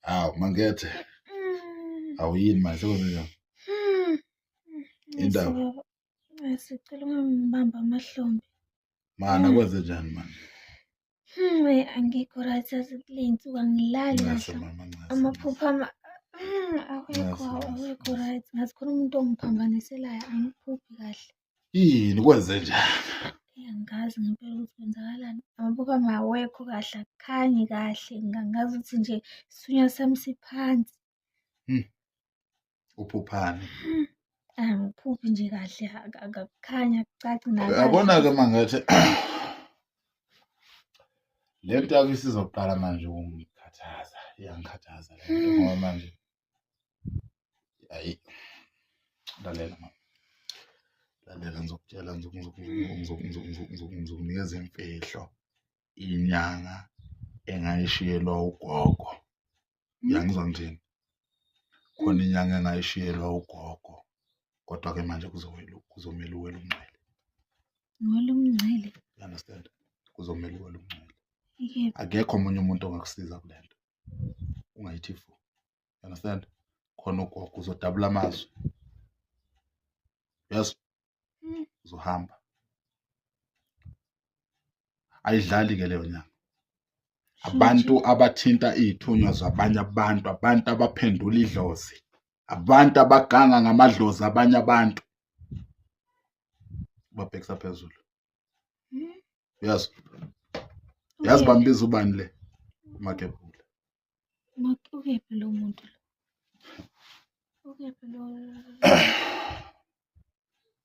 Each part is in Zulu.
Awu mangethe. Awuyini manje sekwenzenjani? Indaba. Sicela ungangibamba amahlombe. Mana kwenzenjani manje? Angikho right yazi kule nsuku angilali kahle. Amaphupha awekho right. Ngathi khona umuntu ongiphambaniselayo angiphuphi kahle. Yini kwenzenjani? Angazi ngempela ukuthi kwenzakalani. Amaphupha ami awekho kahle, akukhanyi kahle. Ngangazi ukuthi nje isithunywa sami siphansi. Uphuphani? Angiphuphi nje kahle, akukhanya akucaci nakahle. Yabona-ke mangethe le nto yakho isizoqala manje ukungikhathaza, iyangikhathaza le nto ngoba manje hayi lalela mama. Lalela ngizokutshela ngizokunikeza imfihlo inyanga engayishiyelwa ugogo. Uyangizwa ngithini? Khona inyanga engayishiyelwa ugogo. Kodwa-ke manje kuzomele uwele umngcele. Ngiwele umngcele? You understand? Kuzomele uwele umngcele. Yebo. Akekho omunye umuntu ongakusiza kule nto. Ungayithi fu. You understand? Khona ugogo uzodabula amazwi. Yes. Uzohamba. Ayidlali-ke leyo nyanga. Abantu abathinta izithunywa zabanye abantu, abantu abaphendula idlozi, abantu abaganga ngamadlozi abanye abantu. Babhekisa phezulu. Yes. Yazi bambiza ubani le? Umakebula. Ukephi lo muntu lo? Ukephi lo?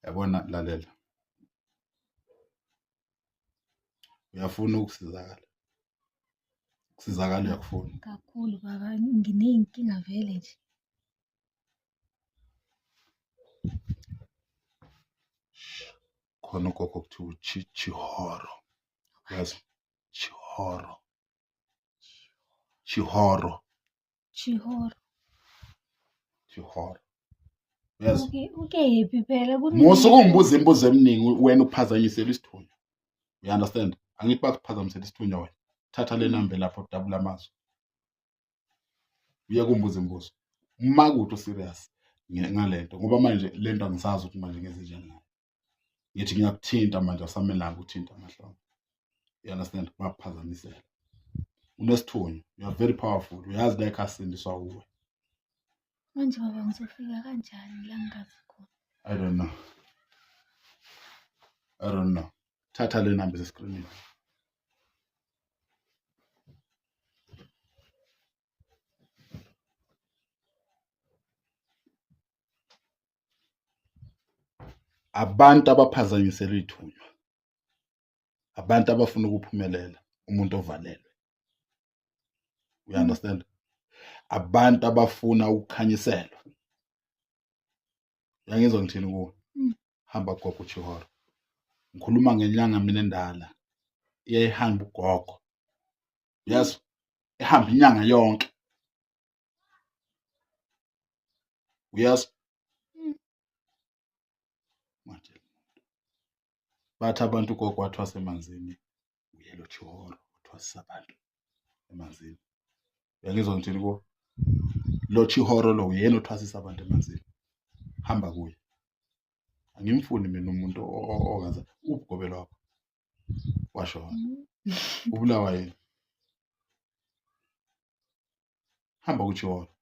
Yabona lalela. Uyafuna ukusizakala. Ukusizakala uyakufuna. Kakhulu baba, nginey'nkinga vele nje. Khona ugogo kuthiwa Chihoro. Yazi? Chihoro. Chihoro. Chihoro. Chihoro. Yes. Ukephi phela? Musuke ungibuza imibuzo eminingi wena uphazanyisela isithunywa. You understand? Angithi bakuphazamisela isithunywa wena. Thatha le number lapho udabula amazwi. Uye kumbuza imibuzo. Uma kuthi userious ngale nto ngoba manje le nto angisazi ukuthi manje ngenze njani. Ngithi ngiyakuthinta manje asamelanga ukuthinta amahlombe. You understand? Bakuphazamisela. Unesithunywa. You are very powerful. Uyazi la ekhasindiswa uwe. Manje baba ngizofika kanjani la ngingazi khona? I don't know. Thatha le number escreenini. Abantu abaphazanyisela ithunywa. Abantu abafuna ukuphumelela, umuntu ovalelwe. You understand? Abantu abafuna ukukhanyiselwa. Uyangizwa ngithini kuwe? Hamba gogo Chihoro. Ngikhuluma ngenyanga mina endala. Iyayihamba ugogo. Yes. Ihamba inyanga yonke. Yes. Manje. Bathi abantu ugogo wathwasa emanzini. Uyelo Chihoro wathwasa abantu emanzini. Uyangizwa ngithini kuwe? Lo Chihoro lo uyena othwasisa abantu emanzini. Hamba kuye. Angimfuni mina umuntu ongaza ubugobelo wakho. Washona. Ubulawa yini? Hamba kuChihoro.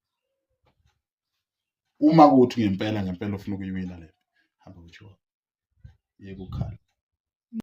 Uma kuthi ngempela ufuna ukuyiwina le. Hamba kuChihoro. Yeke ukhala.